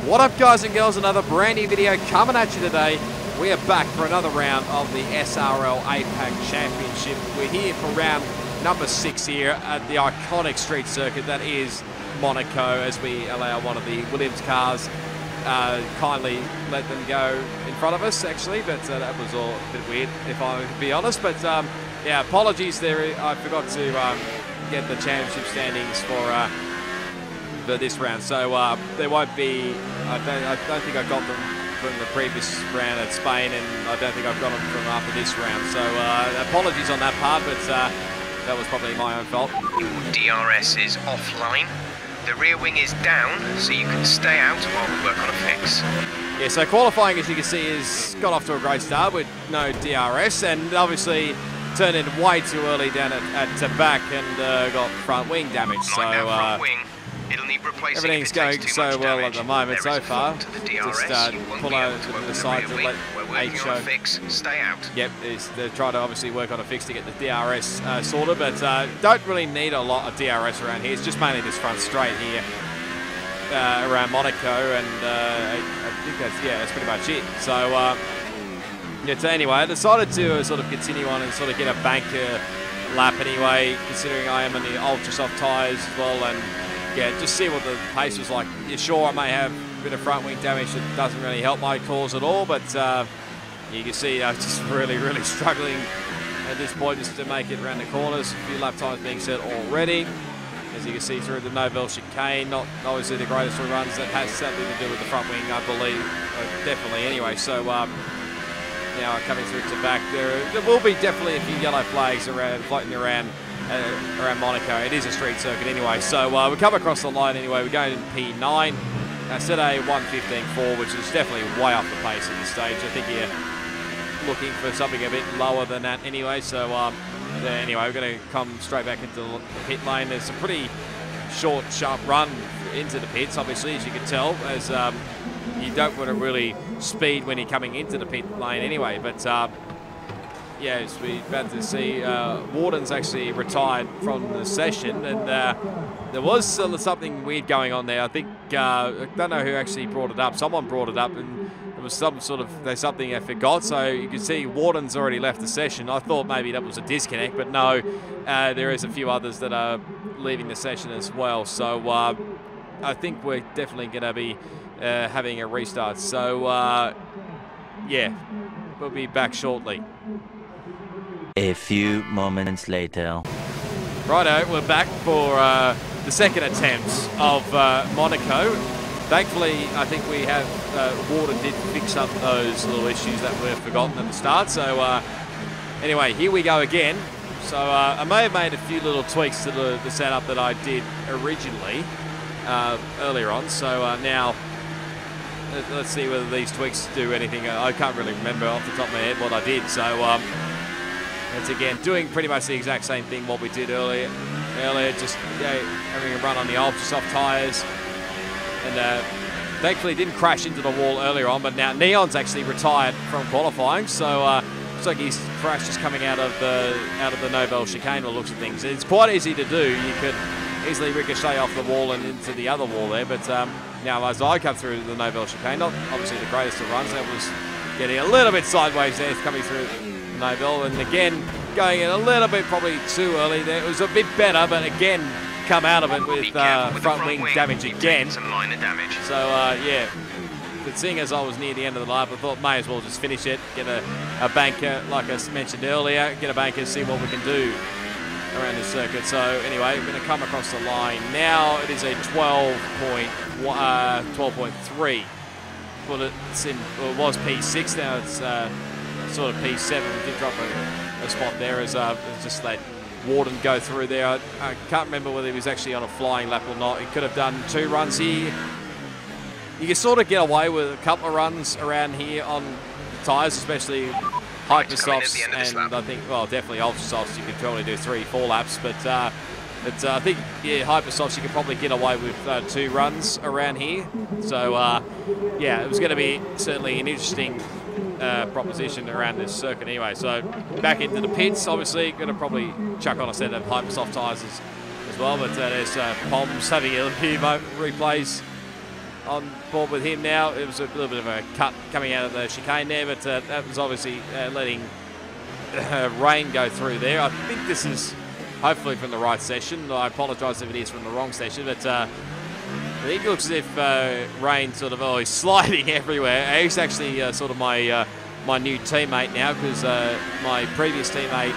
What up, guys and girls? Another brand new video coming at you today. We are back for another round of the SRL APAC Championship. We're here for round number 6 here at the iconic street circuit that is Monaco, as we allow one of the Williams cars kindly let them go in front of us, actually, but that was all a bit weird, if I can be honest. But yeah, apologies there. I forgot to get the championship standings for this round, so there won't be. I don't think I got them from the previous round at Spain, and I don't think I've got them from after this round. So apologies on that part, but that was probably my own fault. DRS is offline. The rear wing is down, so you can stay out while we work on a fix. Yeah, so qualifying, as you can see, has got off to a great start with no DRS, and obviously turned in way too early down at TYRES and got front wing damage. So front wing. It'll need replacing. Everything's going so well at the moment so far. Just pull over to the side to let H show. Stay out. Yep, they're trying to obviously work on a fix to get the DRS sorted, but don't really need a lot of DRS around here. It's just mainly this front straight here around Monaco, and I think that's pretty much it. So yeah. So anyway, I decided to sort of continue on and sort of get a banker lap anyway, considering I am on the ultra soft tyres as well, and yeah, just see what the pace was like. Yeah, sure, I may have a bit of front wing damage that doesn't really help my cause at all, but you can see I'm just really struggling at this point just to make it around the corners. A few lap times being set already. As you can see through the Novel chicane, not obviously the greatest of runs. That has something to do with the front wing, I believe, definitely anyway. So now coming through to back, there will be definitely a few yellow flags around, floating around Monaco. It is a street circuit anyway, so we come across the line anyway. We're going in P9. Set a 1:15.4, which is definitely way off the pace at this stage. I think you're looking for something a bit lower than that anyway. So anyway, we're going to come straight back into the pit lane. There's a pretty short, sharp run into the pits, obviously, as you can tell, as you don't want to really speed when you're coming into the pit lane anyway. But yes, we're about to see Warden's actually retired from the session, and there was something weird going on there. I think, I don't know who actually brought it up. Someone brought it up, and there was something I forgot. So you can see Warden's already left the session. I thought maybe that was a disconnect, but no, there is a few others that are leaving the session as well. So I think we're definitely going to be having a restart. So yeah, we'll be back shortly. A few moments later. Righto, we're back for the second attempt of Monaco. Thankfully, I think we have, Warden did fix up those little issues that were forgotten at the start. So anyway, here we go again. So I may have made a few little tweaks to the setup that I did originally earlier on. So now, let's see whether these tweaks do anything. I can't really remember off the top of my head what I did. So it's again doing pretty much the exact same thing what we did earlier, just having a run on the ultra soft tyres, and thankfully didn't crash into the wall earlier on. But now Neon's actually retired from qualifying, so looks like his crash is coming out of the Novel chicane. By the looks of things, it's quite easy to do. You could easily ricochet off the wall and into the other wall there, but now as I come through the Novel chicane, not obviously the greatest of runs, that was getting a little bit sideways there, coming through Novel, and again going in a little bit probably too early there. It was a bit better, but again come out of it with front wing damage again. Some minor damage. So yeah, but seeing as I was near the end of the lap, I thought may as well just finish it, get a banker like I mentioned earlier, get a banker, see what we can do around the circuit. So anyway, we're going to come across the line now. It is a 12.3. Well, it was P6, now it's sort of P7. We did drop a spot there as just let Warden go through there. I can't remember whether he was actually on a flying lap or not. He could have done 2 runs here. You can sort of get away with a couple of runs around here on the tyres, especially hypersofts, and I think, well, definitely ultra softs. You could probably do 3-4 laps, but I think, yeah, hypersofts you could probably get away with 2 runs around here. So yeah, it was going to be certainly an interesting proposition around this circuit anyway. So back into the pits, obviously going to probably chuck on a set of hypersoft tyres as well, but there's Poms having a few replays on board with him now. It was a little bit of a cut coming out of the chicane there, but that was obviously letting rain go through there. I think this is hopefully from the right session. I apologise if it is from the wrong session, but I think it looks as if rain sort of he's sliding everywhere. He's actually sort of my my new teammate now, because my previous teammate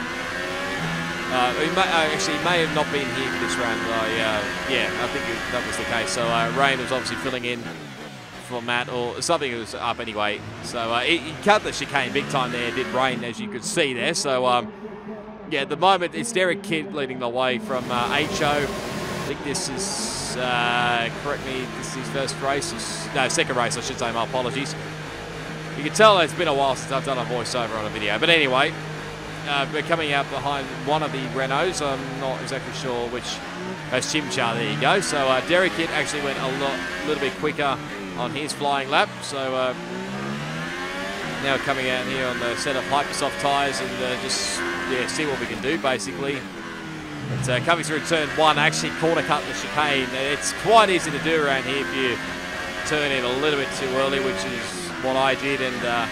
he may have not been here for this round. Yeah, I think that was the case. So Rain was obviously filling in for Matt, or something was up anyway. So he cut the chicane big time there, did Rain, as you could see there. So yeah, at the moment it's Derek Kidd leading the way from HO. I think this is, correct me, this is his first race. No, second race, I should say, my apologies. You can tell it's been a while since I've done a voiceover on a video. But anyway, we're coming out behind one of the Renaults. I'm not exactly sure which. That's Chimchar, there you go. So Derek Kidd actually went a little bit quicker on his flying lap. So now coming out here on the set of Hypersoft tyres and just see what we can do, basically. It's coming through turn one, actually corner cut the chicane. It's quite easy to do around here if you turn it a little bit too early, which is what I did. And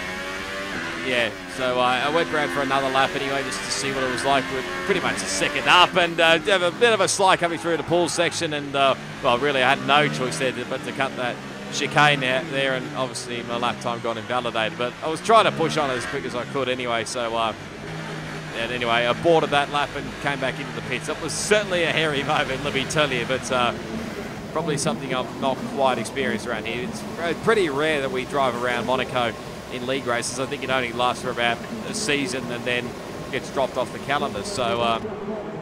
yeah, so I went around for another lap anyway, just to see what it was like. We're pretty much a second up, and have a bit of a slide coming through the pool section. And well, really, I had no choice there but to cut that chicane out there, and obviously my lap time got invalidated. But I was trying to push on as quick as I could anyway. So and anyway, I boarded that lap and came back into the pits. It was certainly a hairy moment, let me tell you, but probably something I've not quite experienced around here. It's pretty rare that we drive around Monaco in league races. I think it only lasts for about a season and then gets dropped off the calendar. So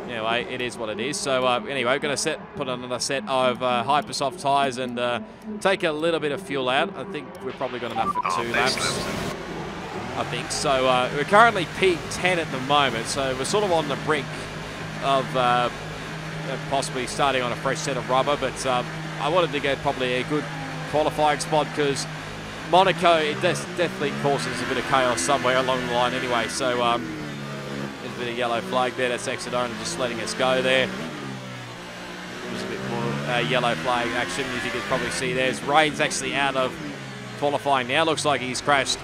anyway, it is what it is. So anyway, we're going to put on another set of Hypersoft tyres and take a little bit of fuel out. I think we've probably got enough for 2 laps. I think so. We're currently P10 at the moment, so we're sort of on the brink of possibly starting on a fresh set of rubber. But I wanted to get probably a good qualifying spot, because Monaco, it definitely causes a bit of chaos somewhere along the line anyway. So there's a bit of yellow flag there. That's Exodona just letting us go there. There's a bit more yellow flag action, as you can probably see. There's Rain's actually out of qualifying now. Looks like he's crashed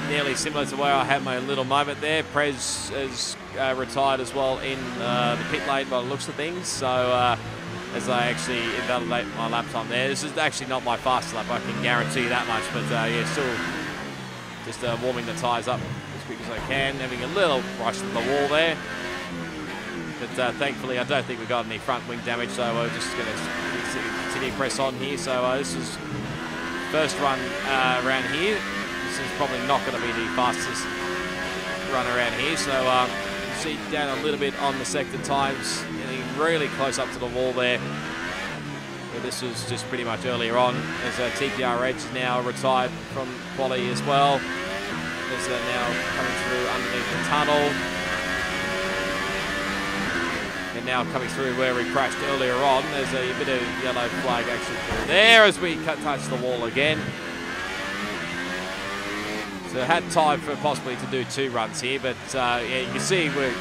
nearly similar to where I had my little moment there. Prez has retired as well in the pit lane by the looks of things. So as I actually invalidate my lap time there. This is actually not my fastest lap, I can guarantee that much. But yeah, still just warming the tyres up as quick as I can. Having a little rush to the wall there. But thankfully, I don't think we got any front wing damage. So we're just going to continue to press on here. So this is first run around here. This is probably not going to be the fastest run around here. So you see down a little bit on the sector times, getting really close up to the wall there. But this was just pretty much earlier on, as TYRES is now retired from quali as well. As they're now coming through underneath the tunnel. And now coming through where we crashed earlier on. There's a bit of yellow flag actually there as we touch the wall again. So had time for possibly to do 2 runs here, but yeah, you can see we're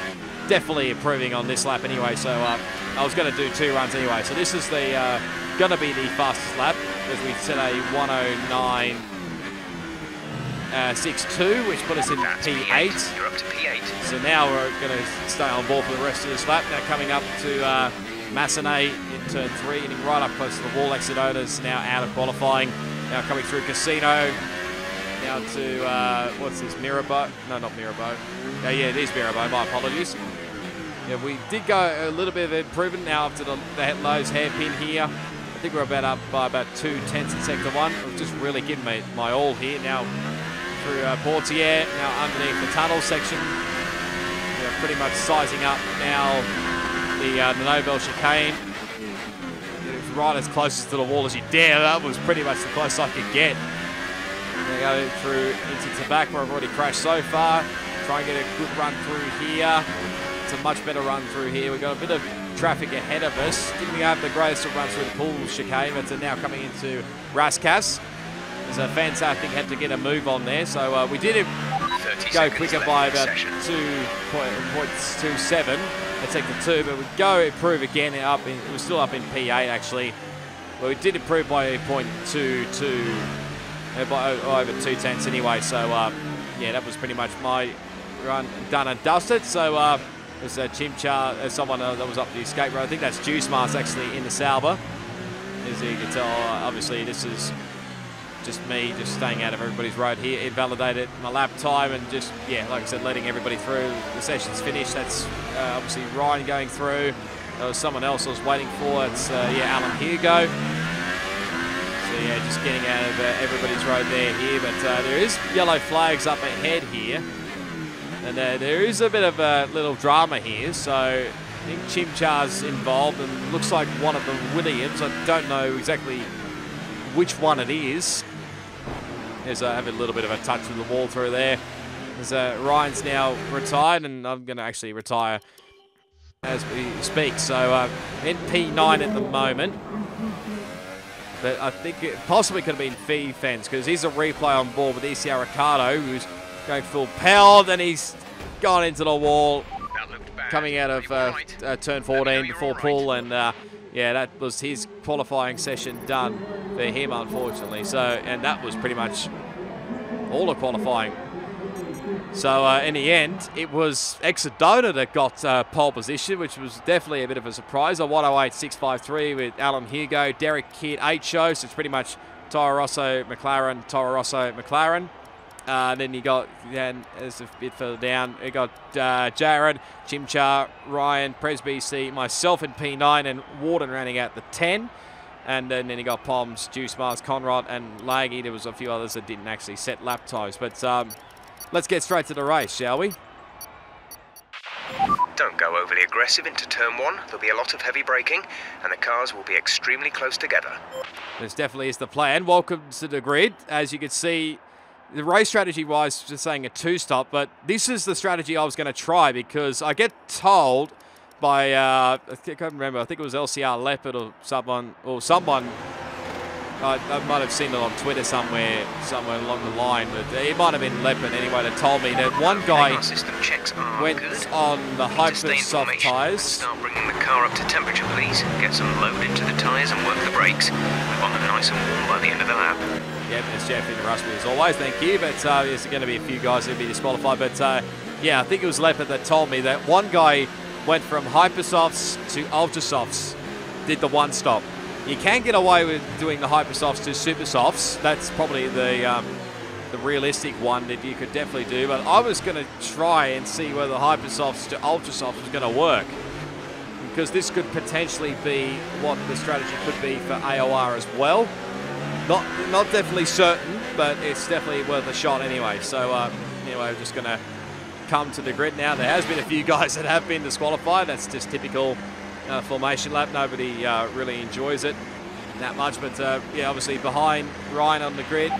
definitely improving on this lap anyway. So I was going to do 2 runs anyway. So this is the going to be the fastest lap, as we set a 109.62, which put us in P8. You're up to P8. So now we're going to stay on board for the rest of this lap. Now coming up to Massenet in turn 3, getting right up close to the wall. Exodona's now out of qualifying. Now coming through Casino. Now to, what's this, Mirabeau? No, not Mirabeau. Yeah, it is Mirabeau, my apologies. Yeah, we did go a little bit of improvement now up to the Lowe's hairpin here. I think we're about up by about 2/10 in sector 1. I've just really given my all here. Now through Portier, now underneath the tunnel section. We're pretty much sizing up now the Novel chicane. It's right as close to the wall as you dare. That was pretty much the closest I could get. We're going to go through into Tabac, where I've already crashed so far. Try and get a good run through here. It's a much better run through here. We've got a bit of traffic ahead of us. Didn't have the greatest of runs through the pool chicane, but now coming into Rascas. There's a fantastic, had to get a move on there. So we did go quicker by about 2.27 at sector 2, but we go improve again. We're still up in P8 actually. Well, we did improve by 0.22, by over 2 tenths anyway. So, yeah, that was pretty much my run done and dusted. So, there's Chimchar, someone that was up the escape road. I think that's Juice Mars actually in the Sauber. As you can tell, obviously this is just me just staying out of everybody's road here. It validated my lap time and just, yeah, like I said, letting everybody through. The session's finished. That's obviously Ryan going through. There was someone else I was waiting for. It's, yeah, Alan Hugo. So, yeah, just getting out of everybody's road there here. But there is yellow flags up ahead here. And there is a bit of a little drama here. So I think Chimchar's involved and looks like one of the Williams. I don't know exactly which one it is. There's have a little bit of a touch with the wall through there. As Ryan's now retired, and I'm going to actually retire as we speak. So in P9 at the moment. But I think it possibly could have been Fee Fence because he's a replay on board with ECR Ricardo, who's going full power. Then he's gone into the wall, coming out of turn 14 before pull, and yeah, that was his qualifying session done for him, unfortunately. So, and that was pretty much all the qualifying. So in the end, it was Exodona that got pole position, which was definitely a bit of a surprise. A 108.653 with Alan Hugo, Derek Kidd 8 shows. So it's pretty much Toro Rosso, McLaren, Toro Rosso, McLaren. Then you got, then as a bit further down, you got Jared, Chimchar, Ryan, Presby, myself in P9, and Warden rounding out the 10. And then you got Poms, Juice Mars, Conrad, and Laggy. There was a few others that didn't actually set lap times. But let's get straight to the race, shall we? Don't go overly aggressive into turn 1. There'll be a lot of heavy braking, and the cars will be extremely close together. This definitely is the plan. Welcome to the grid. As you can see, the race strategy-wise, just saying a 2-stop, but this is the strategy I was going to try because I get told by, I can't remember, I think it was LCR Leopard or someone, I might have seen it on Twitter somewhere along the line, but it might have been Leopard anyway that told me that one guy went on the hyper-soft tyres. Start bringing the car up to temperature, please. Get some load into the tyres and work the brakes. We want them nice and warm by the end of the lap. Yep, it's Jeff in the rush as always, thank you. But there's going to be a few guys who'll be disqualified. But yeah, I think it was Leopard that told me that one guy went from hypersofts to ultrasofts, did the 1-stop. You can get away with doing the hypersofts to super softs. That's probably the realistic one that you could definitely do. But I was going to try and see whether the hypersofts to ultrasofts was going to work, because this could potentially be what the strategy could be for AOR as well. Not definitely certain, but it's definitely worth a shot anyway. So anyway, we're just going to come to the grid now. There has been a few guys that have been disqualified. That's just typical formation lap. Nobody really enjoys it that much, but yeah, obviously behind Ryan on the grid,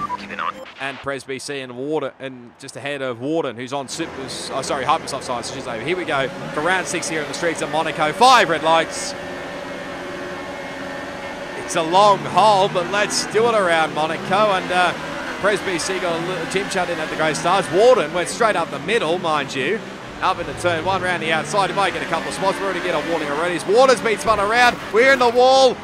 and Presby and Warden, and just ahead of Warden, who's on supers. Oh, sorry, hypersoft side. So just over. Here we go for round 6 here in the streets of Monaco. 5 red lights. It's a long hole, but let's do it around Monaco. And Presby got a little Chimchar in at the Grey Stars. Warden went straight up the middle, mind you. Up into turn 1, round the outside. He might get a couple of spots. We're already getting a warning already. Warden's been spun around. We're in the wall.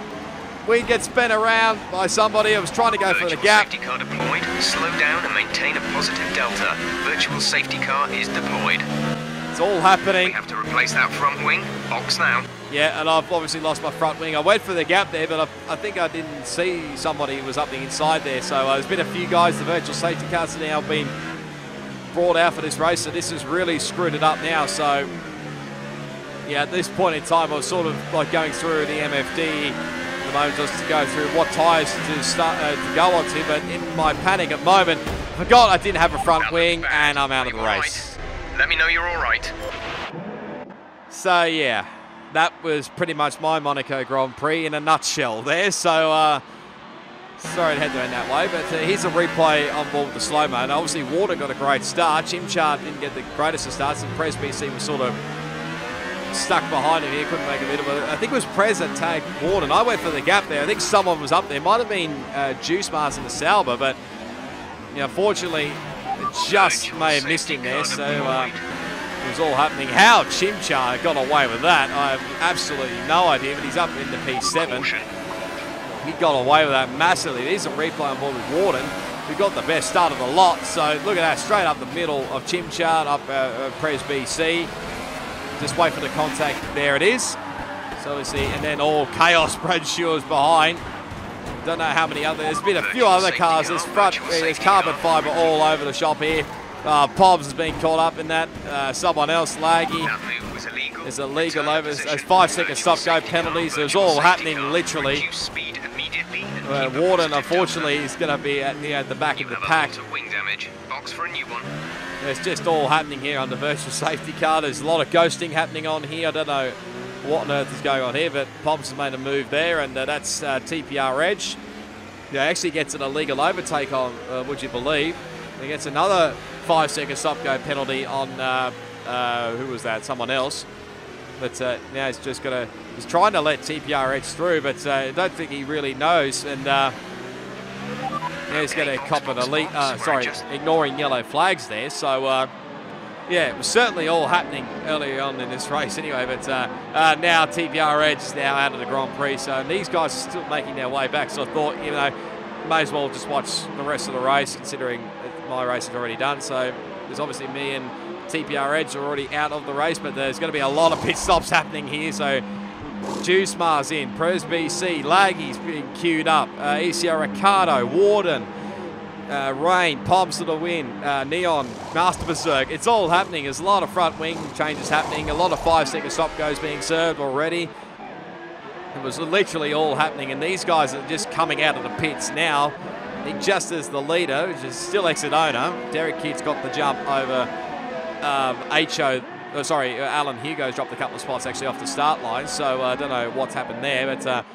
We get spun around by somebody who was trying to go for the gap. Safety car deployed. Slow down and maintain a positive delta. Virtual safety car is deployed. It's all happening. We have to replace that front wing. Box now. Yeah, and I've obviously lost my front wing. I went for the gap there, but I think I didn't see somebody who was up the inside there. So there's been a few guys. The virtual safety cars have now been brought out for this race, so this has really screwed it up now. So yeah, at this point in time, I was sort of like going through the MFD at the moment just to go through what tyres to start to go on to, but in my panic at the moment, I forgot I didn't have a front wing, and I'm out of the race. Let me know you're all right. So yeah, that was pretty much my Monaco Grand Prix in a nutshell there. So sorry it had to end that way, but here's a replay on board with the slow-mo. And obviously Water got a great start. Chimchar didn't get the greatest of starts, and Prez BC was sort of stuck behind him here, couldn't make a bit of it. I think it was Prez that tagged Warden. I went for the gap there. I think someone was up there. Might have been Juice Mars in the Sauber, but you know, fortunately, it just may have missed him there. So it was all happening. How Chimchar got away with that, I have absolutely no idea, but he's up in the P7. he got away with that massively. There's a replay on board with Warden, who got the best start of the lot. So look at that, straight up the middle of Chimchar, up Pres BC. Just wait for the contact. There it is. So obviously, and then all chaos spread Shewers behind. Don't know how many other. There's been a few other cars. There's there's carbon fibre all over the shop here. Pobbs has been caught up in that. Someone else, Laggy. That move was illegal. There's illegal over. There's 5-second stop-go penalties. It was all happening literally. Reduce speed immediately. Warden, unfortunately, is going to be at the back of the pack. Wing damage. Box for a new one. It's just all happening here on the virtual safety car. There's a lot of ghosting happening on here. I don't know what on earth is going on here, but Pobbs has made a move there, and that's TYRES. Yeah, actually gets an illegal overtake on, would you believe? He gets another 5-second stop-go penalty on, who was that? Someone else. But now he's just he's trying to let TYRES through, but I don't think he really knows. And now he's going to cop an elite, ignoring yellow flags there. So, yeah, it was certainly all happening earlier on in this race anyway, but now TYRES is now out of the Grand Prix, so these guys are still making their way back, so I thought, you know, may as well just watch the rest of the race, considering my race is already done. So there's obviously me and TYRES are already out of the race, but there's going to be a lot of pit stops happening here, so Juice Mars in, Pres BC, Laggy's being queued up, ECR Ricardo, Warden, Rain, Pobbs to the win, Neon, Master Berserk. It's all happening. There's a lot of front wing changes happening. A lot of 5-second stop goes being served already. It was literally all happening, and these guys are just coming out of the pits now. I think just as the leader, which is still Exodona, Derek Kidd's got the jump over Alan Hugo's dropped a couple of spots actually off the start line. So I don't know what's happened there, but.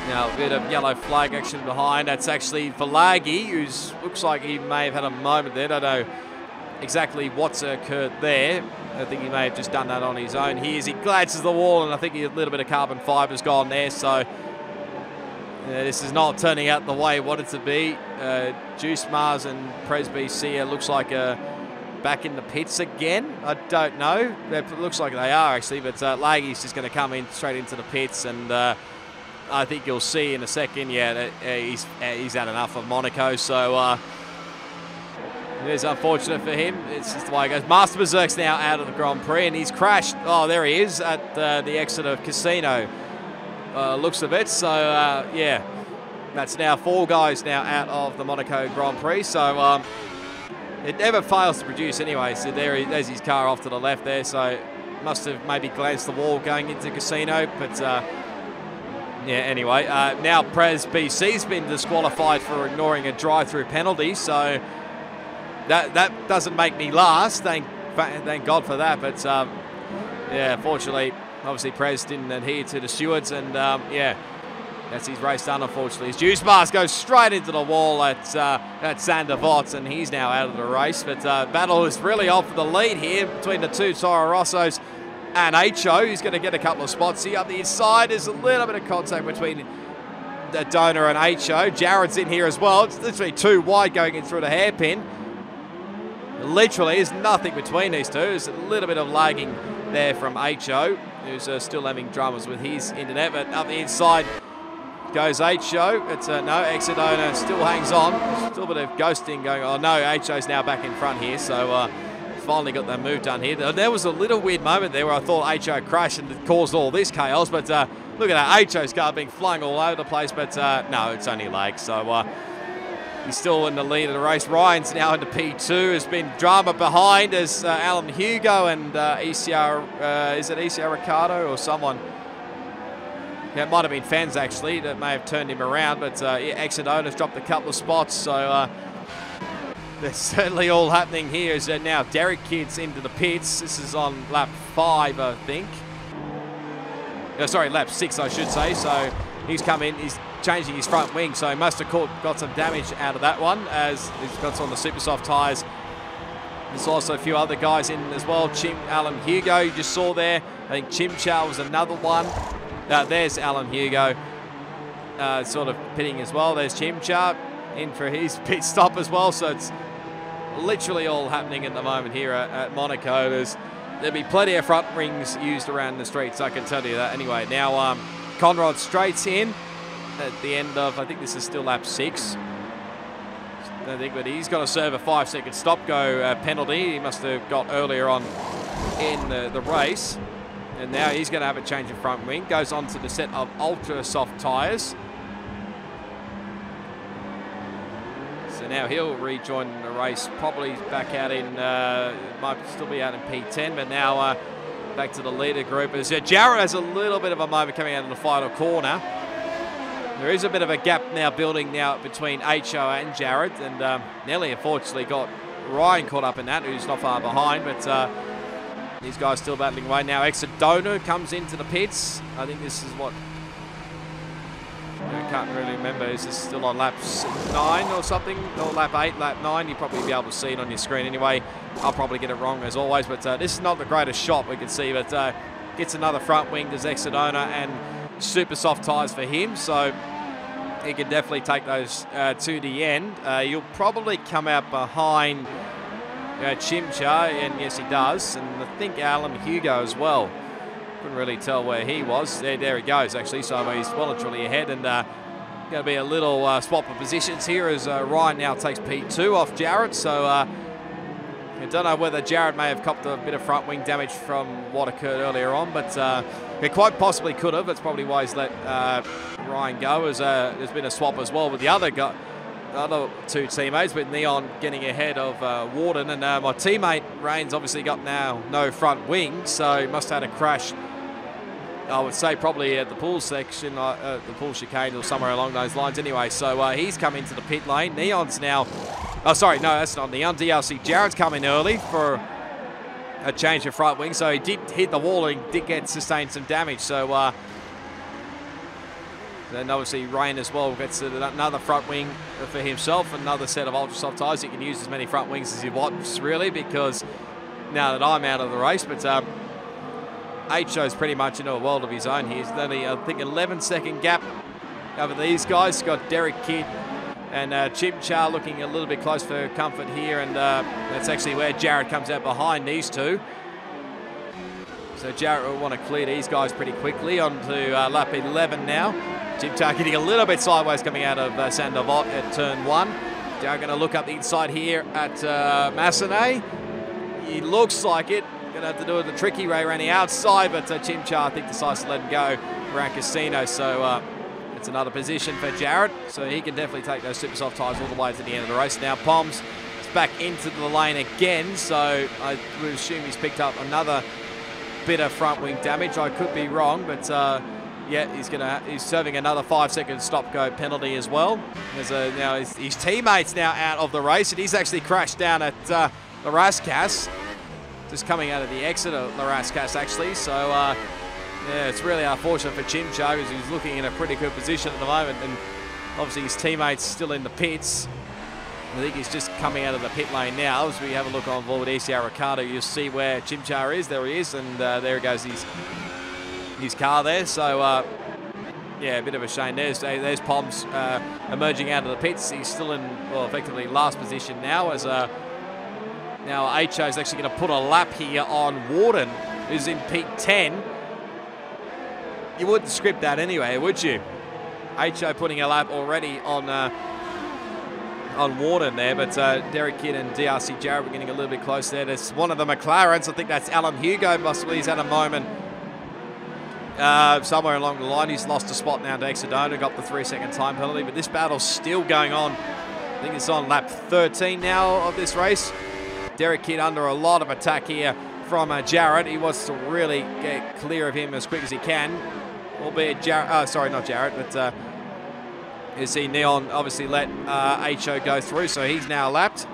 Now a bit of yellow flag action behind. That's actually for Laggy, who looks like he may have had a moment there. Don't know exactly what's occurred there. I think he may have just done that on his own. He glances the wall, and I think a little bit of carbon fiber's gone there. So this is not turning out the way it wanted to be. Juice Mars and Pres BC looks like back in the pits again. I don't know. It looks like they are actually, but Laggy's just going to come in straight into the pits, and I think you'll see in a second, that he's had enough of Monaco. So it is unfortunate for him. It's just the way it goes. Master Berserk's now out of the Grand Prix, and he's crashed. Oh, there he is at the exit of Casino. Looks of it. So, yeah, that's now 4 guys now out of the Monaco Grand Prix. So it never fails to produce anyway. So there's his car off to the left there. So must have maybe glanced the wall going into Casino, but... yeah, anyway, now Pres BC's been disqualified for ignoring a drive-through penalty, so that doesn't make me last. Thank God for that. But yeah, fortunately, obviously Pres didn't adhere to the stewards, and yeah, that's his race done. Unfortunately, his Juice Mars goes straight into the wall at Sander Votts, and he's now out of the race. But battle is really on for the lead here between the two Toro Rossos and HO, who's going to get a couple of spots here up the inside. There's a little bit of contact between the donor and HO. Jared's in here as well. It's literally 2 wide going in through the hairpin. Literally, there's nothing between these two. There's a little bit of lagging there from HO, who's still having dramas with his internet. But up the inside goes HO. It's no, Exodona still hangs on. Still a bit of ghosting going on. Oh, no, HO's now back in front here. So finally got that move done here. There was a little weird moment there where I thought HO crashed and it caused all this chaos, but look at that, HO's car being flung all over the place, but no, it's only lag, so he's still in the lead of the race. Ryan's now into P2. There's been drama behind as Alan Hugo and ECR, is it ECR Ricardo or someone? Yeah, it might have been fans actually that may have turned him around, but yeah, Exodona's dropped a couple of spots, so that's certainly all happening here. Is that now Derek Kidd's into the pits. This is on lap 5, I think. Sorry, lap 6, I should say. So he's come in, he's changing his front wing, so he must have got some damage out of that one as he's got on the super soft tyres. There's also a few other guys in as well. Alan Hugo, you just saw there. I think Chimchar was another one. There's Alan Hugo, sort of pitting as well. There's Chimchar in for his pit stop as well. So it's literally all happening at the moment here at Monaco. There'll be plenty of front rings used around the streets, I can tell you that. Anyway, now Conrad Straight's in. at the end of, I think this is still lap 6. I think, but he's got to serve a 5-second stop-go penalty. He must have got earlier on in the race. And now he's going to have a change of front wing. Goes on to the set of ultra soft tyres. So now he'll rejoin the race, probably back out in, might still be out in P10, but now back to the leader group. As Jared has a little bit of a moment coming out in the final corner. There is a bit of a gap now building now between HO and Jared, and Nelly unfortunately got Ryan caught up in that, who's not far behind, but these guys still battling away. Now Exodona comes into the pits. I think this is what, I can't really remember, is this still on lap 9 or something, or lap 8, lap 9? You'll probably be able to see it on your screen anyway. I'll probably get it wrong as always, but this is not the greatest shot we can see, but gets another front wing, does Exodona, and super soft tyres for him, so he can definitely take those to the end. You'll probably come out behind Chimcha, and yes he does, and I think Alan Hugo as well. Couldn't really tell where he was. There he goes actually, so he's well and truly ahead, and going to be a little swap of positions here as Ryan now takes P2 off Jared, so I don't know whether Jared may have copped a bit of front wing damage from what occurred earlier on, but he quite possibly could have. That's probably why he's let Ryan go, as there's been a swap as well with the other two teammates, with Neon getting ahead of Warden, and my teammate Rain's obviously got now no front wing, so he must have had a crash, I would say probably at the pool section, the pool chicane or somewhere along those lines anyway. So he's come into the pit lane. Neon's now, oh sorry, no, that's not Neon, DRC Jared's come in early for a change of front wing, so he did hit the wall and did sustain some damage, so then obviously Rain as well gets another front wing for himself, another set of ultra soft tyres. He can use as many front wings as he wants really, because now that I'm out of the race, but HO's pretty much into a world of his own. He's only, I think, 11-second gap over these guys. Got Derek Kidd and Chimchar looking a little bit close for comfort here, and that's actually where Jared comes out behind these two. So Jared will want to clear these guys pretty quickly onto lap 11 now. Chimchar getting a little bit sideways coming out of Sandovot at turn 1. Jared going to look up the inside here at Massenet. He looks like it. Going to have to do it the tricky way around the outside, but Chimchar, I think, decides to let him go around Casino, so it's another position for Jared, so he can definitely take those super soft tyres all the way to the end of the race. Now Poms is back into the lane again, so I would assume he's picked up another bit of front wing damage. I could be wrong, but yeah, he's serving another 5-second stop-go penalty as well. Now his teammates now out of the race, and he's actually crashed down at Larascas. Just coming out of the exit of Larascas actually, so yeah, it's really unfortunate for Chimchar, because he's looking in a pretty good position at the moment, and obviously his teammates still in the pits. I think he's just coming out of the pit lane now. As we have a look on board ECR Ricardo, you'll see where Chimchar is. There he is, and there goes his car there. So yeah, a bit of a shame. There's Poms emerging out of the pits. He's still in, well, effectively last position now, as now HO is actually going to put a lap here on Warden, who's in P10. You wouldn't script that anyway, would you? HO putting a lap already on Warden there, but Derek Kidd and DRC Jared were getting a little bit close there. There's one of the McLarens, I think that's Alan Hugo, possibly. He's had a moment somewhere along the line. He's lost a spot now to Exodona, got the 3-second time penalty, but this battle's still going on. I think it's on lap 13 now of this race. Derek Kidd under a lot of attack here from Jared. He wants to really get clear of him as quick as he can, albeit Jared, sorry, not Jared, but you see Neon obviously let HO go through, so he's now lapped.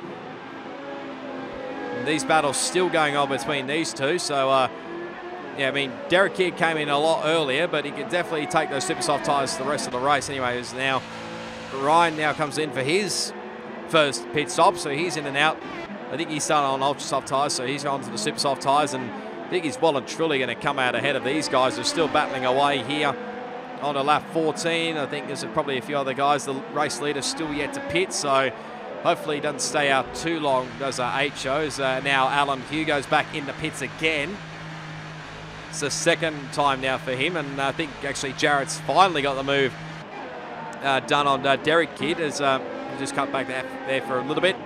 And these battles still going on between these two, so yeah, I mean, Derek Kidd came in a lot earlier, but he can definitely take those super soft tyres the rest of the race anyway. As now Ryan now comes in for his first pit stop, so he's in and out. I think he's starting on ultra soft tyres, so he's on to the super soft tyres, and I think he's well and truly going to come out ahead of these guys. They're still battling away here on to lap 14. I think there's probably a few other guys. The race leader's still yet to pit, so hopefully he doesn't stay out too long, does HO's. Now Alan Hugo's back in the pits again. It's the second time now for him, and I think actually Jared's finally got the move done on Derek Kidd as just cut back there for a little bit.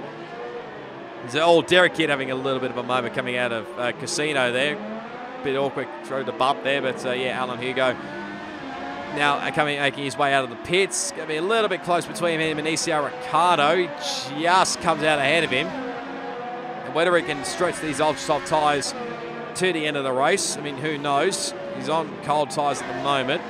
So Derek Kidd having a little bit of a moment coming out of Casino there. Bit awkward through the bump there, but yeah, Alan Hugo now making his way out of the pits. Going to be a little bit close between him and ECR Ricardo. He just comes out ahead of him. And whether he can stretch these ultra soft tyres to the end of the race, I mean, who knows? He's on cold tyres at the moment.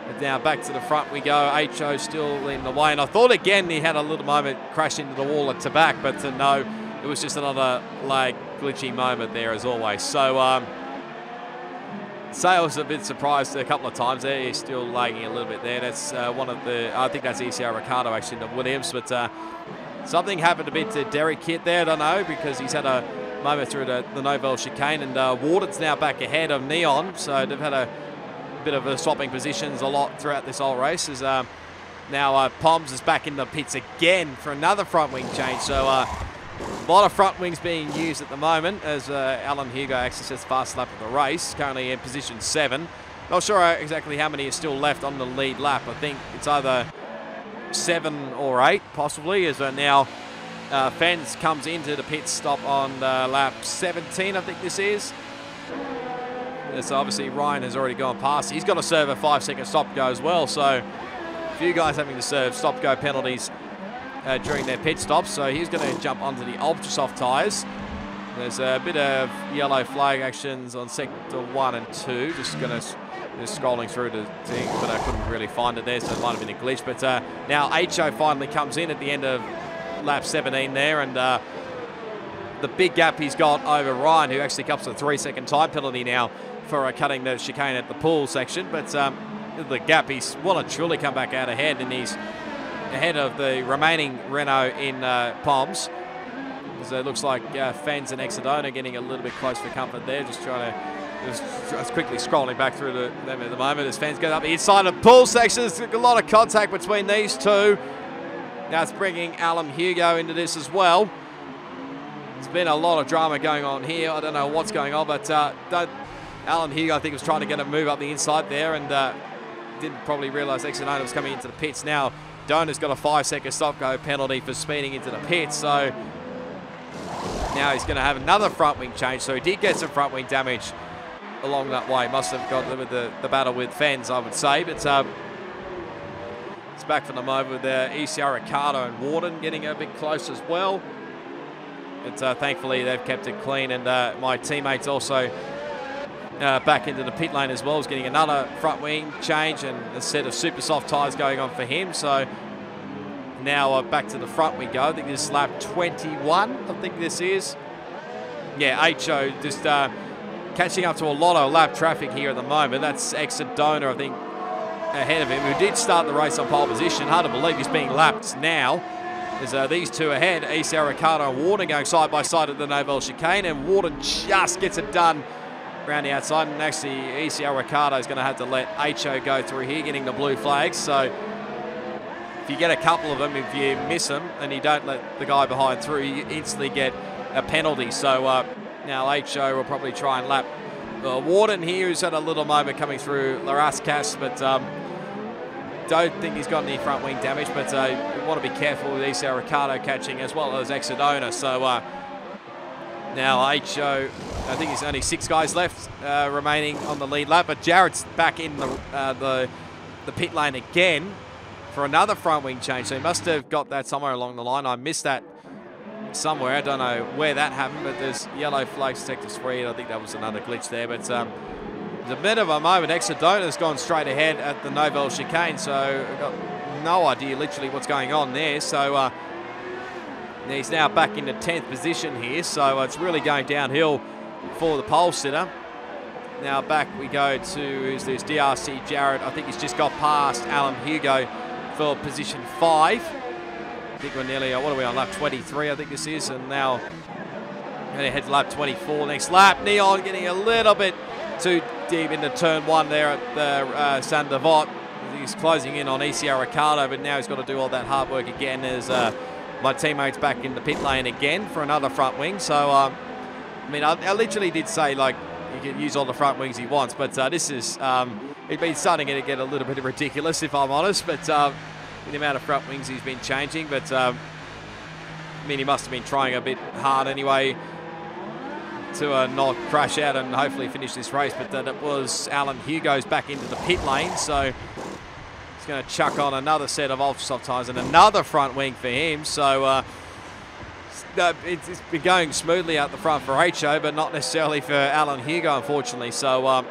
But now back to the front we go. HO still in the way. And I thought again he had a little moment, crashed into the wall at Tabac, but no, it was just another like glitchy moment there as always. So Sale's a bit surprised a couple of times there. He's still lagging a little bit there. That's one of the, I think that's ECR Ricardo actually, the Williams. But something happened a bit to Derek Kitt there, I don't know, because he's had a moment through the Novell chicane. And Warden's now back ahead of Neon. So they've had a bit of a swapping positions a lot throughout this whole race. As now Poms is back in the pits again for another front wing change. So a lot of front wings being used at the moment as Alan Hugo accesses fast lap of the race, currently in position 7. Not sure exactly how many are still left on the lead lap. I think it's either 7 or 8 possibly, as now Fens comes into the pit stop on lap 17, I think this is. So obviously Ryan has already gone past. He's got to serve a 5-second stop-go as well. So a few guys having to serve stop-go penalties during their pit stops. So he's going to jump onto the ultra soft tyres. There's a bit of yellow flag actions on sector 1 and 2. Just scrolling through the thing, but I couldn't really find it there, so it might have been a glitch. But now HO finally comes in at the end of lap 17 there, and the big gap he's got over Ryan, who actually comes to a 3-second time penalty now for cutting the chicane at the pool section. But the gap, he's well and truly come back out ahead, and he's ahead of the remaining Renault in Poms. So it looks like Fens and Exodona getting a little bit close for comfort there, just trying to just quickly scrolling back through them at the moment as Fens goes up inside of pool section. There's a lot of contact between these two. Now it's bringing Alan Hugo into this as well. There's been a lot of drama going on here. I don't know what's going on, but Alan Hugo, I think, was trying to get a move up the inside there, and didn't probably realise Exodona was coming into the pits. Now Dona's got a 5-second stop-go penalty for speeding into the pits, so now he's going to have another front wing change. So he did get some front wing damage along that way. Must have got with the battle with Fens, I would say. But it's back for the moment with ECR Ricardo and Warden getting a bit close as well. But thankfully they've kept it clean, and my teammates also back into the pit lane as well, is getting another front wing change and a set of super soft tyres going on for him. So now back to the front we go. I think this is lap 21, I think this is. Yeah, HO just catching up to a lot of lap traffic here at the moment. That's Exodona, I think, ahead of him, who did start the race on pole position. Hard to believe he's being lapped now. There's these two ahead, ECR Ricardo and Warden going side by side at the Novell chicane, and Warden just gets it done around the outside, and actually ECR Ricardo is going to have to let HO go through here, getting the blue flags. So if you get a couple of them, if you miss them and you don't let the guy behind through, you instantly get a penalty. So now HO will probably try and lap Warden here, who's had a little moment coming through Larascas, but don't think he's got any front wing damage. But you want to be careful with ECR Ricardo catching as well as Exodona. So now HO, I think there's only 6 guys left remaining on the lead lap, but Jared's back in the pit lane again for another front wing change. So he must have got that somewhere along the line. I missed that somewhere. I don't know where that happened, but there's yellow flags sectors free. I think that was another glitch there. But there's a bit of a moment. Exodona's gone straight ahead at the Novell chicane, so I've got no idea literally what's going on there. So he's now back in the 10th position here, so it's really going downhill for the pole sitter. Now back we go to, who's this, DRC Jared. I think he's just got past Alan Hugo for position 5. I think we're nearly, what are we on, lap 23 I think this is, and now going to head to lap 24 next lap. Neon getting a little bit too deep into turn 1 there at the San Devot. He's closing in on ECR Ricardo, but now he's got to do all that hard work again as my teammate's back in the pit lane again for another front wing. So, I mean, I literally did say, like, he can use all the front wings he wants, but this is He's been starting to get a little bit ridiculous, if I'm honest, but the amount of front wings he's been changing. But I mean, he must have been trying a bit hard anyway to not crash out and hopefully finish this race. But then it was Alan Hugo's back into the pit lane, so he's going to chuck on another set of ultra soft tyres and another front wing for him. So it's been going smoothly out the front for HO, but not necessarily for Alan Hugo, unfortunately. So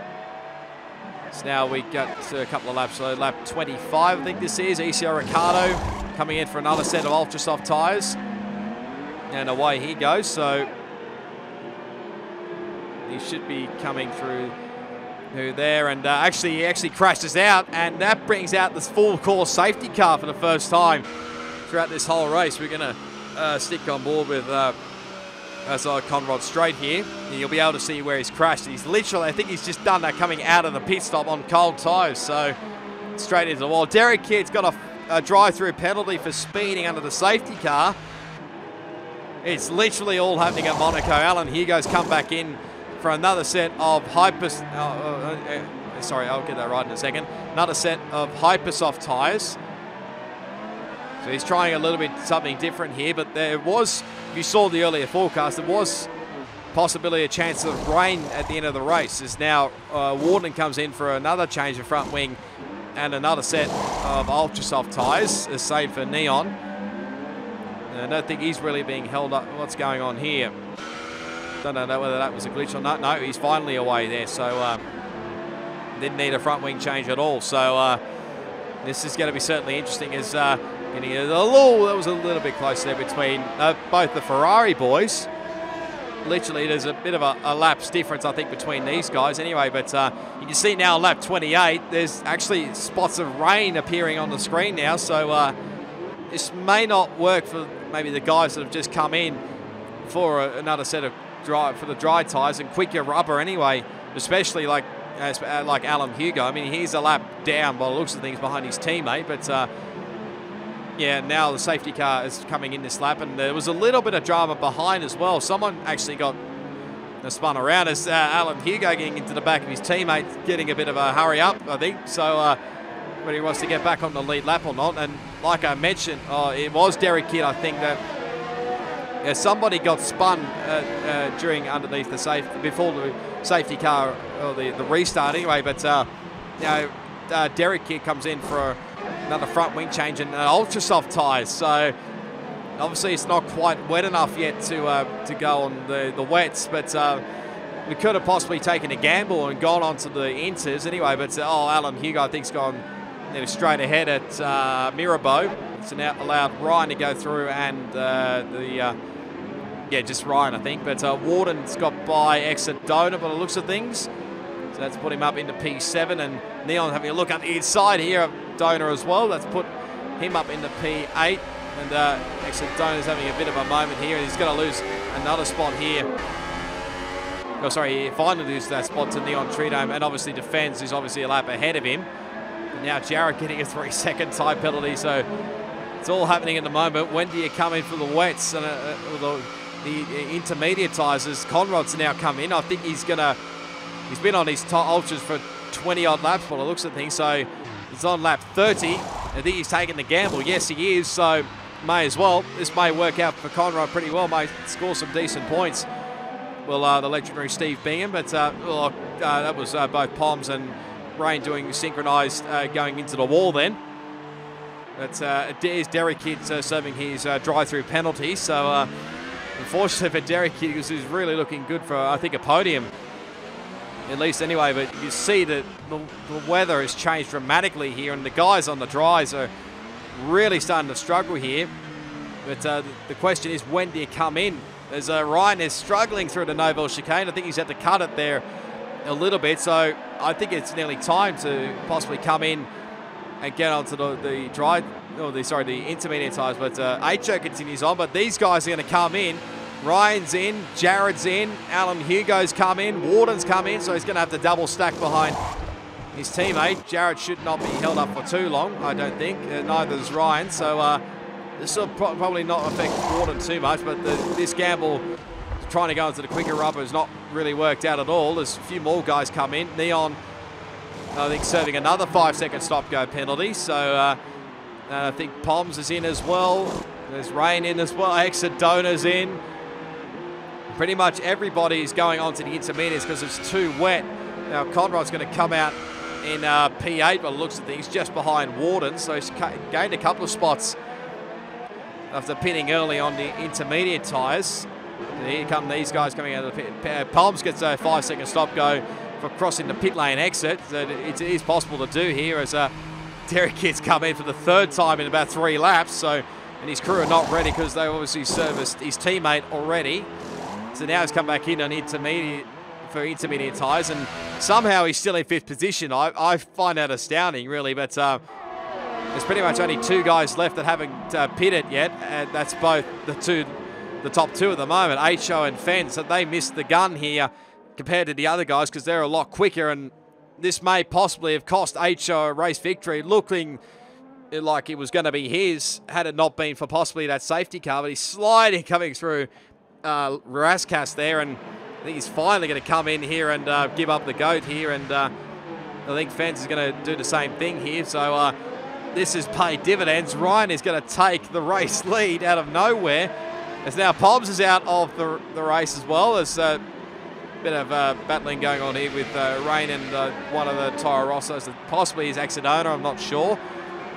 now we got to a couple of laps. So lap 25, I think this is. ECO Ricardo coming in for another set of ultra soft tyres. And away he goes. So he should be coming through there. And he actually crashes out. And that brings out this full course safety car for the first time throughout this whole race. We're going to stick on board with Conrad Straight here. And you'll be able to see where he's crashed. He's literally, I think he's just done that coming out of the pit stop on cold tyres. So straight into the wall. Derek Kidd's got a drive-through penalty for speeding under the safety car. It's literally all happening at Monaco. Alan Hugo's come back in for another set of sorry, I'll get that right in a second. Another set of Hypersoft tyres. So he's trying a little bit something different here, but there was, if you saw the earlier forecast, there was possibly a chance of rain at the end of the race. As now Warden comes in for another change of front wing and another set of ultra soft tyres, save for Neon. And I don't think he's really being held up. What's going on here? Don't know whether that was a glitch or not. No, he's finally away there. So didn't need a front wing change at all. So this is going to be certainly interesting as getting that was a little bit close there between both the Ferrari boys. Literally, there's a bit of a lapse difference, I think, between these guys anyway. But you can see now lap 28, there's actually spots of rain appearing on the screen now. So this may not work for maybe the guys that have just come in for another set of dry tyres and quicker rubber anyway, especially like Alan Hugo. I mean, he's a lap down by the looks of things behind his teammate, but yeah, now the safety car is coming in this lap, and there was a little bit of drama behind as well. Someone actually got spun around as Alan Hugo getting into the back of his teammate, getting a bit of a hurry up, I think. So whether he wants to get back on the lead lap or not. And like I mentioned, it was Derek Kidd, I think, that somebody got spun during underneath the before the safety car or the restart anyway. But Derek Kidd comes in for another front wing change and ultra soft tyres. So obviously it's not quite wet enough yet to go on the wets, but we could have possibly taken a gamble and gone on to the inters anyway. But Alan Hugo, I think, has gone straight ahead at Mirabeau. So now allowed Ryan to go through and just Ryan, I think. But Warden's got by Exodona by the looks of things. So that's put him up into P7, and Neon having a look up the inside here of Donor as well. That's put him up into P8, and Exodona's having a bit of a moment here, and he's going to lose another spot here. Oh, sorry, he finally loses that spot to Neon Tridome, and obviously defends, who's obviously a lap ahead of him. But now Jared getting a 3-second time penalty, so it's all happening at the moment. When do you come in for the wets and the intermediate tyres as Conrad's now come in? I think he's been on his ultras for 20-odd laps by the looks of things, so he's on lap 30. I think he's taking the gamble. Yes, he is, so may as well. This may work out for Conrad pretty well, may score some decent points. Well, the legendary Steve Bingham, but that was both Poms and Rain doing synchronised going into the wall then. But there's Derek Kidd serving his drive-through penalty, so unfortunately for Derek Kidd, who's really looking good for, I think, a podium. At least anyway, but you see that the weather has changed dramatically here, and the guys on the dries are really starting to struggle here. But the question is, when do you come in? As Ryan is struggling through the Novell chicane, I think he's had to cut it there a little bit. So I think it's nearly time to possibly come in and get onto the intermediate tyres. But HO continues on, but these guys are going to come in. Ryan's in, Jared's in, Alan Hugo's come in, Warden's come in, so he's going to have to double stack behind his teammate. Jared should not be held up for too long, I don't think. Neither is Ryan, so this will probably not affect Warden too much, but this gamble trying to go into the quicker rubber has not really worked out at all. There's a few more guys come in. Neon I think, serving another 5-second stop-go penalty. So I think Poms is in as well. There's Rain in as well. Exedona's in. Pretty much everybody's going on to the intermediates because it's too wet. Now Conrod's going to come out in P8, but looks at things just behind Warden, so he's gained a couple of spots after pitting early on the intermediate tyres. Here come these guys coming out of the pit. Palms gets a 5-second stop go for crossing the pit lane exit. So it is possible to do here as Derek Kidd's come in for the 3rd time in about 3 laps. So, and his crew are not ready because they obviously serviced his teammate already. So now he's come back in on intermediate for intermediate tyres, and somehow he's still in 5th position. I find that astounding, really, but there's pretty much only 2 guys left that haven't pitted yet, and that's both the top 2 at the moment, HO and Fenn. So they missed the gun here compared to the other guys because they're a lot quicker, and this may possibly have cost HO a race victory, looking like it was going to be his had it not been for possibly that safety car, but he's sliding coming through Raskas there, and I think he's finally going to come in here and give up the goat here, and I think Fence is going to do the same thing here. So this has paid dividends. Ryan is going to take the race lead out of nowhere, as now Poms is out of the race as well. There's a bit of battling going on here with Rain and one of the TYRES, possibly his Exedona, I'm not sure.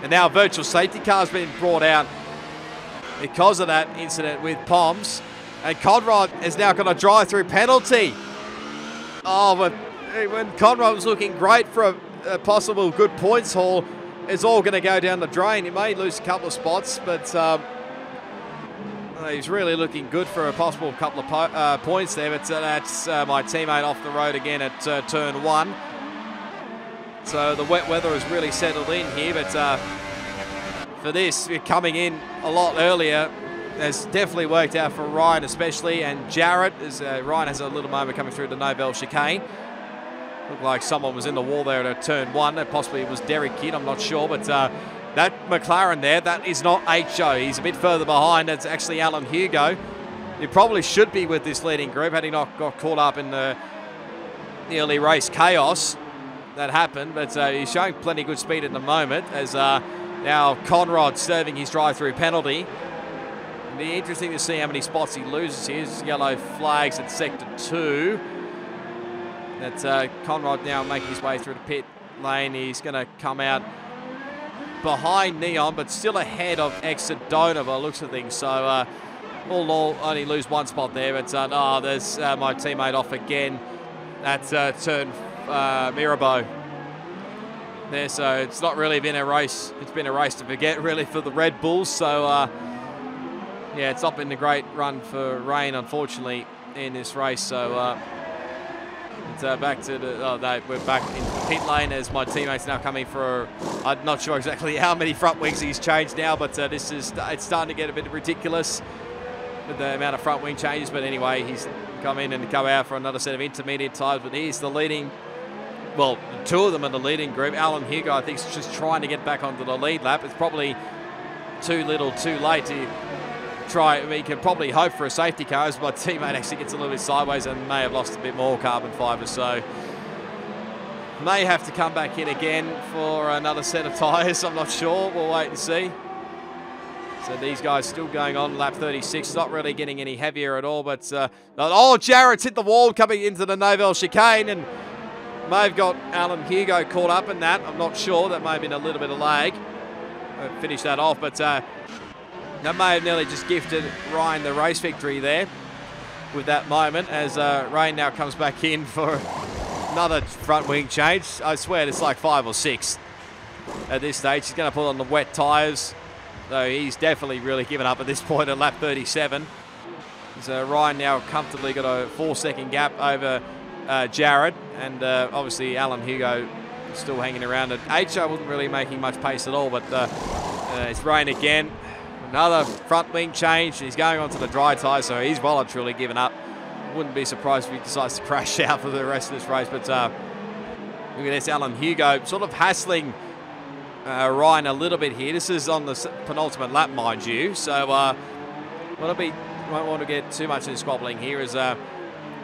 And now a virtual safety car has been brought out because of that incident with Poms. And Conrad is now got a drive-through penalty. Oh, but when Conrad was looking great for a possible good points haul, it's all going to go down the drain. He may lose a couple of spots, but he's really looking good for a possible couple of points there. But that's my teammate off the road again at turn 1. So the wet weather has really settled in here, but for this, we're coming in a lot earlier. Has definitely worked out for Ryan especially, and Jarrett, as Ryan has a little moment coming through the Nobel chicane. Looked like someone was in the wall there at turn 1. Possibly it was Derek Kidd, I'm not sure, but that McLaren there, that is not HO. He's a bit further behind. That's actually Alan Hugo. He probably should be with this leading group had he not got caught up in the early race chaos that happened, but he's showing plenty good speed at the moment, as now Conrad serving his drive-through penalty. It'll be interesting to see how many spots he loses here. Yellow flags at sector 2. That's Conrad now making his way through the pit lane. He's going to come out behind Neon, but still ahead of Exedona by the looks of things. So all in all, only lose 1 spot there. But there's my teammate off again at turn Mirabeau there. So it's not really been a race. It's been a race to forget, really, for the Red Bulls. So yeah, it's not been a great run for Rain, unfortunately, in this race. So it's back to the, we're back in the pit lane as my teammate's now coming for, I'm not sure exactly how many front wings he's changed now, but this is, it's starting to get a bit ridiculous with the amount of front wing changes. But anyway, he's come in and come out for another set of intermediate tyres, but he's the leading, well, 2 of them in the leading group. Alan Hugo, I think, is just trying to get back onto the lead lap. It's probably too little too late to try. I mean, you can probably hope for a safety car as my teammate actually gets a little bit sideways and may have lost a bit more carbon fibre, so may have to come back in again for another set of tyres. I'm not sure. We'll wait and see. So these guys still going on lap 36, not really getting any heavier at all, but oh, Jarrett's hit the wall coming into the Nobel chicane, and may have got Alan Hugo caught up in that. I'm not sure. That may have been a little bit of lag. Finish that off, but that may have nearly just gifted Ryan the race victory there with that moment, as Rain now comes back in for another front wing change. I swear it's like 5 or 6 at this stage. He's going to put on the wet tyres, though he's definitely really given up at this point at lap 37. So Ryan now comfortably got a 4-second gap over Jarrett, and obviously Alan Hugo still hanging around. HO wasn't really making much pace at all, but it's Rain again. Another front wing change. He's going on to the dry tyre, so he's well and truly given up. Wouldn't be surprised if he decides to crash out for the rest of this race. But look at this, Alan Hugo sort of hassling Ryan a little bit here. This is on the penultimate lap, mind you. So won't want to get too much in squabbling here, as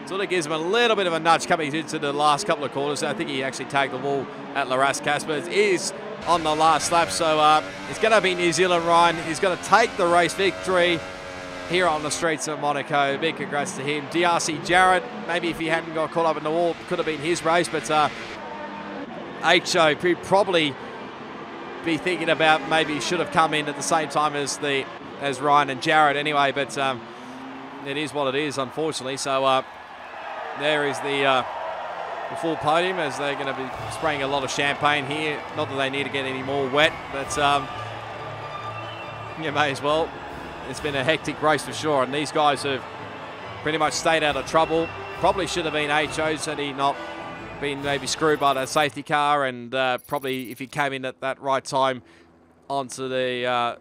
Sort of gives him a little bit of a nudge coming into the last couple of quarters. I think he actually tagged the wall at Laras Casper. It is on the last lap, so it's going to be New Zealand Ryan. He's going to take the race victory here on the streets of Monaco. Big congrats to him. DRC Jarrett, maybe if he hadn't got caught up in the wall, could have been his race, but HO probably be thinking about maybe he should have come in at the same time as Ryan and Jarrett anyway, but it is what it is, unfortunately. So there is the full podium, as they're going to be spraying a lot of champagne here. Not that they need to get any more wet, but you may as well. It's been a hectic race for sure, and these guys have pretty much stayed out of trouble. Probably should have been HOs had he not been maybe screwed by that safety car, and probably if he came in at that right time onto the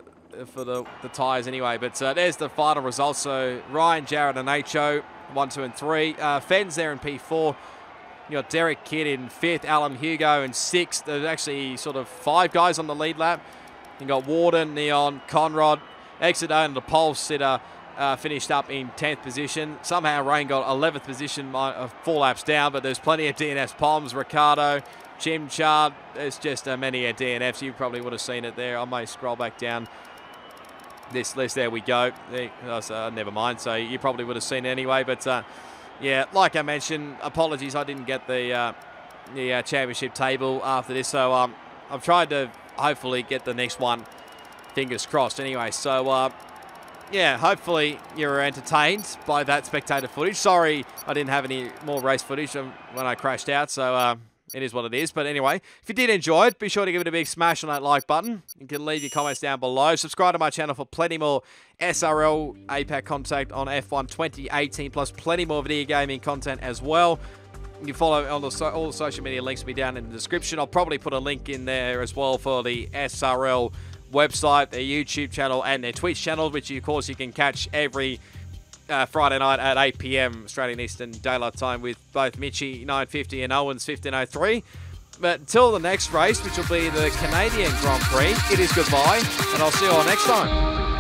for the tyres anyway. But there's the final results. So Ryan, Jarrett and HO 1, 2 and 3. Fens there in P4. You got Derek Kidd in 5th, Alan Hugo in 6th. There's actually sort of 5 guys on the lead lap. You got Warden, Neon, Conrad, Exeter and the pole sitter finished up in 10th position. Somehow Rain got 11th position, 4 laps down, but there's plenty of DNFs. Poms, Ricardo, Jim Chard. There's just many DNFs. You probably would have seen it there. I may scroll back down this list. There we go. Never mind. So you probably would have seen it anyway. But yeah, like I mentioned, apologies, I didn't get the championship table after this. So I'm trying to hopefully get the next one. Fingers crossed. Anyway, so yeah, hopefully you were entertained by that spectator footage. Sorry I didn't have any more race footage when I crashed out. So it is what it is. But anyway, if you did enjoy it, be sure to give it a big smash on that like button. You can leave your comments down below. Subscribe to my channel for plenty more SRL APAC content on F1 2018, plus plenty more video gaming content as well. You can follow on all the social media links will be down in the description. I'll probably put a link in there as well for the SRL website, their YouTube channel and their Twitch channel, which of course you can catch every Friday night at 8 PM Australian Eastern Daylight Time with both Mitchie 950 and Owens 1503. But until the next race, which will be the Canadian Grand Prix, it is goodbye, and I'll see you all next time.